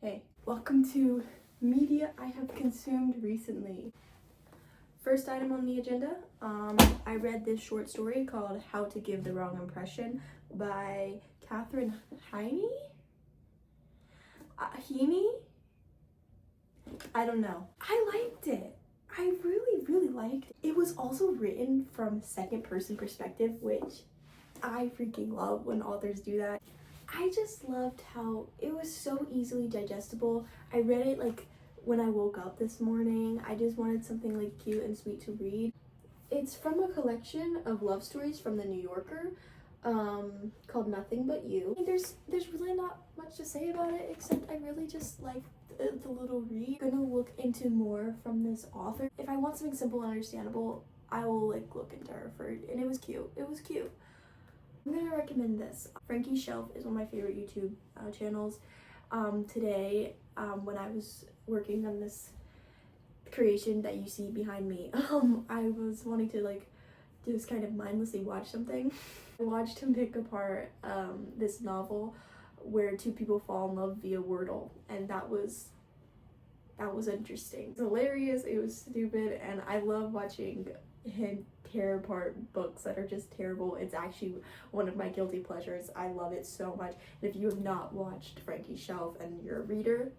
Hey, welcome to media I have consumed recently. First item on the agenda, I read this short story called How to Give the Wrong Impression by Katherine Heiny? Heaney? I don't know. I liked it. I really liked it. It was also written from second person perspective, which I freaking love when authors do that. I just loved how it was so easily digestible. I read it like when I woke up this morning. I just wanted something like cute and sweet to read. It's from a collection of love stories from the New Yorker, called Nothing But You. There's really not much to say about it except I really just liked the little read. I'm gonna look into more from this author. If I want something simple and understandable, I will like look into her for it, and it was cute. It was cute. I'm gonna recommend this. Frankie Shelf is one of my favorite YouTube channels. Today, when I was working on this creation that you see behind me, I was wanting to like just kind of mindlessly watch something. I watched him pick apart this novel where two people fall in love via Wordle, and that was interesting. It was hilarious, it was stupid, and I love watching him tear apart books that are just terrible. It's actually one of my guilty pleasures. I love it so much. And if you have not watched Frankie Shelf and you're a reader,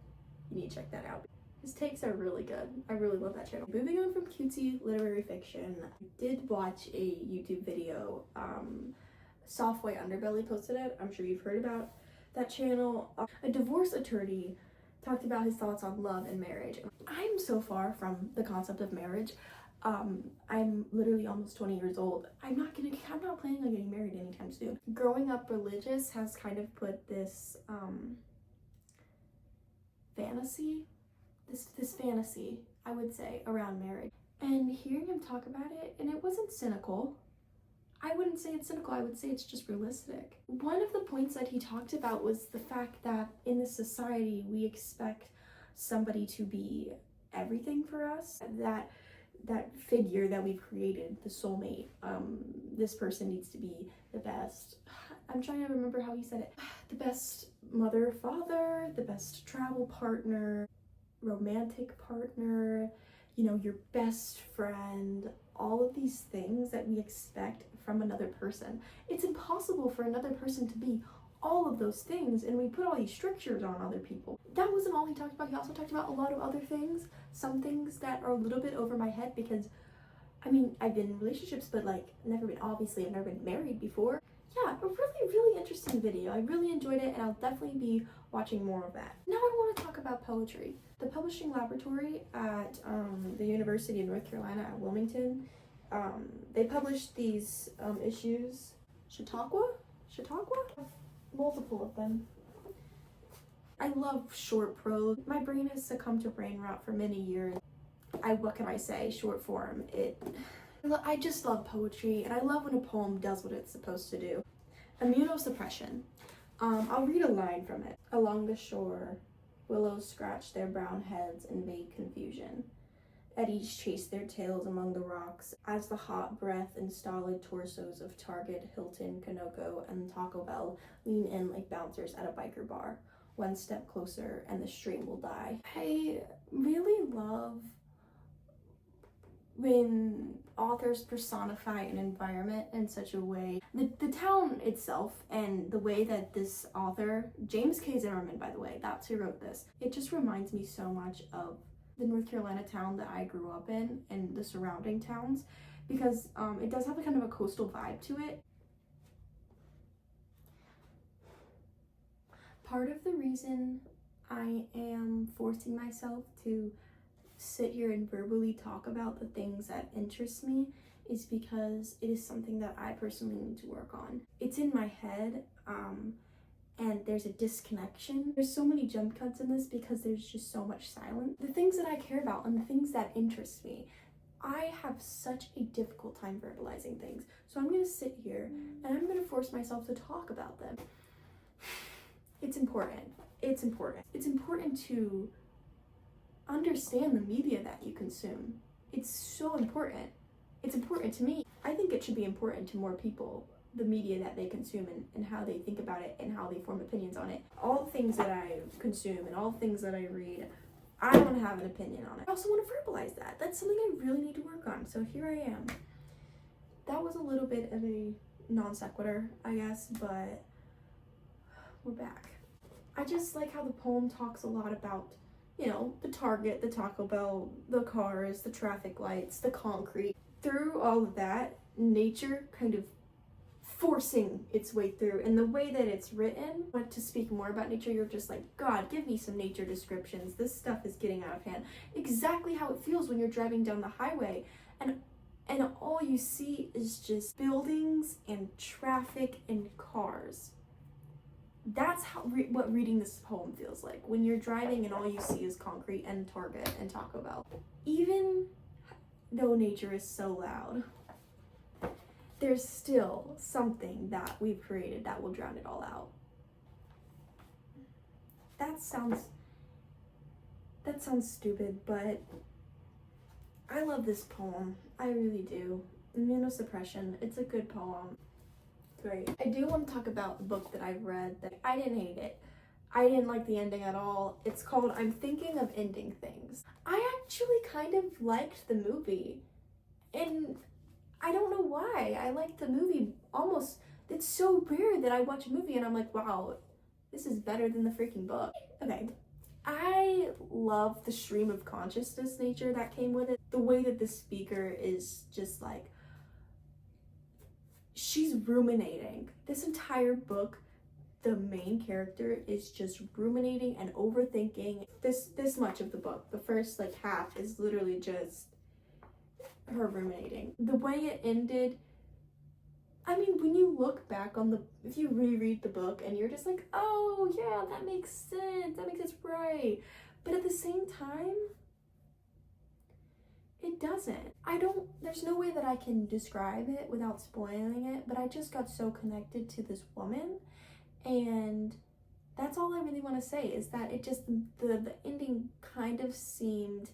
you need to check that out. His takes are really good. I really love that channel. Moving on from cutesy literary fiction, I did watch a YouTube video. Softway Underbelly posted it. I'm sure you've heard about that channel. A divorce attorney talked about his thoughts on love and marriage. I'm so far from the concept of marriage. I'm literally almost 20 years old. I'm not planning on getting married anytime soon. Growing up religious has kind of put this fantasy, I would say, around marriage. And hearing him talk about it, and it wasn't cynical. I wouldn't say it's cynical, I would say it's just realistic. One of the points that he talked about was the fact that in this society we expect somebody to be everything for us, that figure that we've created, the soulmate, this person needs to be the best, I'm trying to remember how he said it, the best mother, father, the best travel partner, romantic partner, you know, your best friend, all of these things that we expect from another person. It's impossible for another person to be all of those things, and we put all these strictures on other people. That wasn't all he talked about. He also talked about a lot of other things, some things that are a little bit over my head because, I mean, I've been in relationships, but like I've never been married before. Yeah, a really interesting video. I really enjoyed it, and I'll definitely be watching more of that. Now I want to talk about poetry. The publishing laboratory at the University of North Carolina at Wilmington, they published these issues. Chautauqua? Multiple of them. I love short prose. My brain has succumbed to brain rot for many years. What can I say? Short form. I just love poetry, and I love when a poem does what it's supposed to do. Immunosuppression. I'll read a line from it. Along the shore, willows scratch their brown heads in vague confusion. Eddies chase their tails among the rocks as the hot breath and stolid torsos of Target, Hilton, Kanoko, and Taco Bell lean in like bouncers at a biker bar. One step closer and the stream will die. I really love when authors personify an environment in such a way. The town itself and the way that this author, James K. Zimmerman, by the way, that's who wrote this, it just reminds me so much of the North Carolina town that I grew up in and the surrounding towns, because it does have a kind of a coastal vibe to it. Part of the reason I am forcing myself to sit here and verbally talk about the things that interest me is because it is something that I personally need to work on. It's in my head, and there's a disconnection. There's so many jump cuts in this because there's just so much silence. The things that I care about and the things that interest me, I have such a difficult time verbalizing things. So I'm gonna sit here and I'm gonna force myself to talk about them. It's important. It's important to understand the media that you consume. It's so important. It's important to me. I think it should be important to more people. the media that they consume and how they think about it and how they form opinions on it. All the things that I consume and all the things that I read, I want to have an opinion on it. I also want to verbalize that. That's something I really need to work on. So here I am. That was a little bit of a non sequitur, I guess, but we're back. I just like how the poem talks a lot about, you know, the Target, the Taco Bell, the cars, the traffic lights, the concrete. Through all of that, nature kind of forcing its way through, and the way that it's written, but to speak more about nature, you're just like, God, give me some nature descriptions. This stuff is getting out of hand. Exactly how it feels when you're driving down the highway and all you see is just buildings and traffic and cars. That's how what reading this poem feels like, when you're driving and all you see is concrete and Target and Taco Bell. Even though nature is so loud, there's still something that we've created that will drown it all out. That sounds stupid, but I love this poem. I really do. Immunosuppression, it's a good poem. Great. I do want to talk about the book that I've read that I didn't hate it. I didn't like the ending at all. It's called I'm Thinking of Ending Things. I actually kind of liked the movie, and I don't know why. I liked the movie almost. It's so rare that I watch a movie and I'm like, wow, this is better than the freaking book. Okay. I love the stream of consciousness nature that came with it. The way that the speaker is just like, she's ruminating. This entire book, the main character is just ruminating and overthinking. This much of the book, the first like half, is literally just her ruminating. The way it ended, I mean, when you look back on if you reread the book and you're just like, oh yeah, that makes sense, right. But at the same time, it doesn't. There's no way that I can describe it without spoiling it, but I just got so connected to this woman, and that's all I really want to say, is that it just, the ending kind of seemed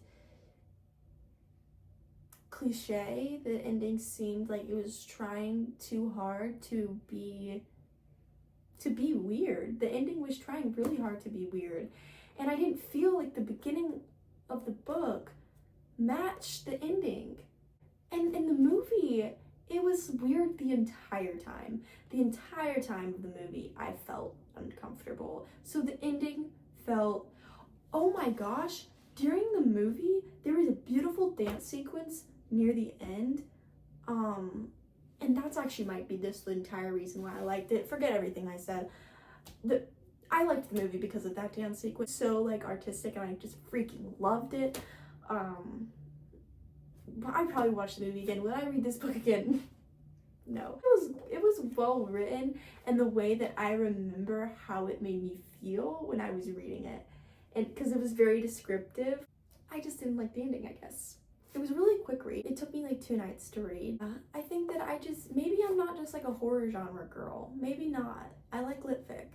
cliche. The ending seemed like it was trying too hard to be weird. The ending was trying really hard to be weird, and I didn't feel like the beginning of the book matched the ending. And in the movie, it was weird the entire time. The entire time of the movie, I felt uncomfortable. So the ending felt, oh my gosh, during the movie, there was a beautiful dance sequence near the end. And that's actually might be the entire reason why I liked it. Forget everything I said. I liked the movie because of that dance sequence. So like artistic, and I just freaking loved it. But I'd probably watch the movie again. Would I read this book again? No. It was well written, and the way that I remember how it made me feel when I was reading it, and because it was very descriptive. I just didn't like the ending, I guess. It was a really quick read. It took me like 2 nights to read. I think that maybe I'm not just like a horror genre girl. Maybe not. I like lit fic.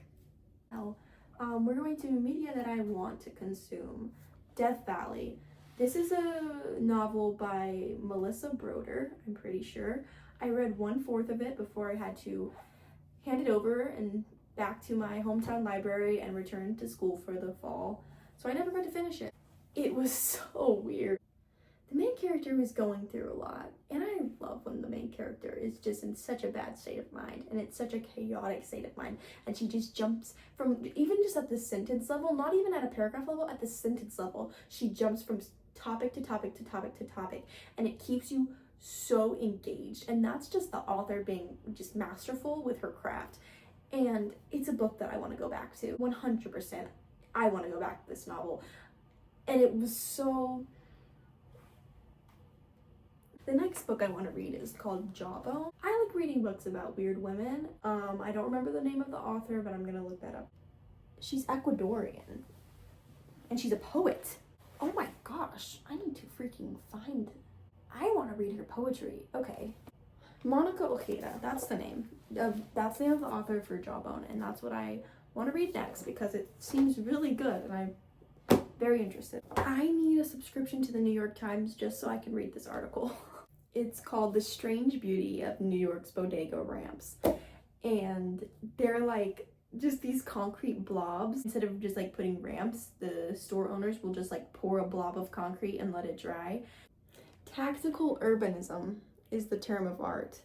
Now, we're going to media that I want to consume. Death Valley. This is a novel by Melissa Broder, I'm pretty sure. I read 1/4 of it before I had to hand it over and back to my hometown library and return to school for the fall. So I never got to finish it. It was so weird. The main character was going through a lot, and I love when the main character is just in such a bad state of mind, and it's such a chaotic state of mind, and she just jumps from, even just at the sentence level, not even at a paragraph level, at the sentence level, she jumps from topic to topic to topic to topic, and it keeps you so engaged. And that's just the author being just masterful with her craft. And it's a book that I want to go back to 100%. I want to go back to this novel, and it was so. The next book I want to read is called Jawbone. I like reading books about weird women. I don't remember the name of the author, but I'm gonna look that up. She's Ecuadorian, and she's a poet. Oh my gosh, I need to freaking find it. I want to read her poetry. Okay. Monica Ojeda, that's the name. That's the name of the author for Jawbone, and that's what I want to read next because it seems really good, and I'm very interested. I need a subscription to the New York Times just so I can read this article. It's called The Strange Beauty of New York's Bodega Ramps. And they're like just these concrete blobs. Instead of just like putting ramps, the store owners will just like pour a blob of concrete and let it dry. Tactical urbanism is the term of art.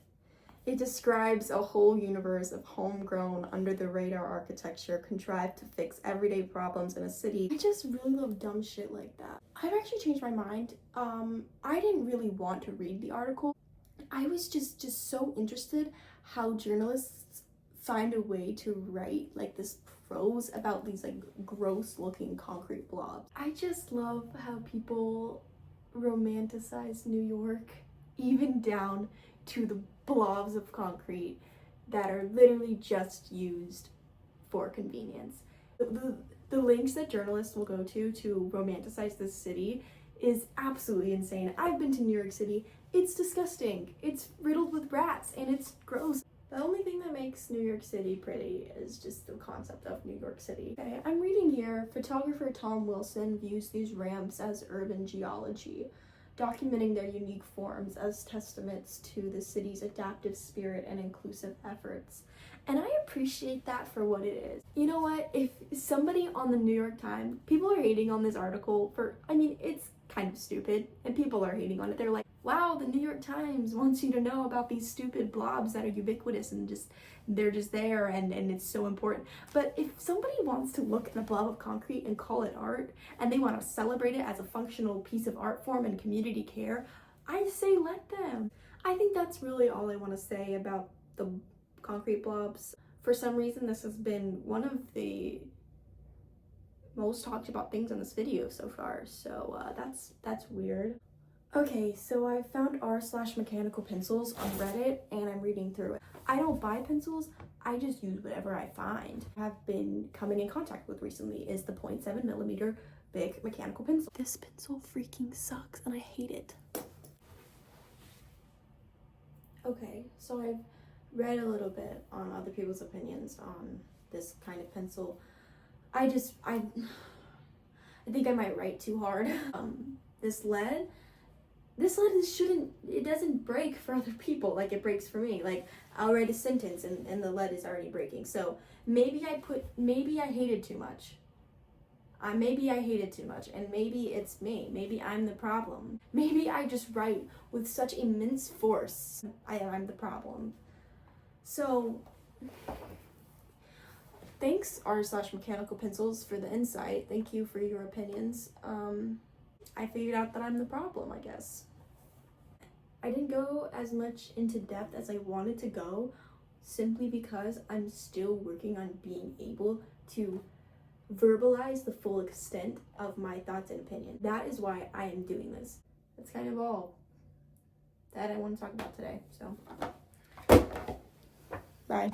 It describes a whole universe of homegrown, under-the-radar architecture contrived to fix everyday problems in a city. I just really love dumb shit like that. I've actually changed my mind. I didn't really want to read the article. I was just so interested how journalists find a way to write like this prose about these like gross-looking concrete blobs. I just love how people romanticize New York, even down to the blobs of concrete that are literally just used for convenience. The links that journalists will go to romanticize this city is absolutely insane. I've been to New York City. It's disgusting. It's riddled with rats and it's gross. The only thing that makes New York City pretty is just the concept of New York City. Okay, I'm reading here, photographer Tom Wilson views these ramps as urban geology, documenting their unique forms as testaments to the city's adaptive spirit and inclusive efforts. And I appreciate that for what it is. You know what? If somebody on the New York Times, people are hating on this article it's kind of stupid, and people are hating on it. They're like, wow, the New York Times wants you to know about these stupid blobs that are ubiquitous and they're just there and it's so important. But if somebody wants to look at a blob of concrete and call it art, and they want to celebrate it as a functional piece of art form and community care, I say let them. I think that's really all I want to say about the concrete blobs. For some reason, this has been one of the most talked about things in this video so far, so that's weird. Okay, so I found r/mechanical pencils on Reddit and I'm reading through it. I don't buy pencils, I just use whatever I find. I've been coming in contact with recently is the 0.7mm Bic mechanical pencil. This pencil freaking sucks and I hate it. Okay, so I've read a little bit on other people's opinions on this kind of pencil. I think I might write too hard. This lead it doesn't break for other people like it breaks for me. Like, I'll write a sentence and the lead is already breaking. So maybe I hated too much. Maybe I hated too much, and maybe it's me. Maybe I'm the problem. Maybe I just write with such immense force. I'm the problem. So thanks r/mechanical pencils for the insight. Thank you for your opinions. I figured out that I'm the problem, I guess. I didn't go as much into depth as I wanted to go, simply because I'm still working on being able to verbalize the full extent of my thoughts and opinions. That is why I am doing this. That's kind of all that I want to talk about today, so bye.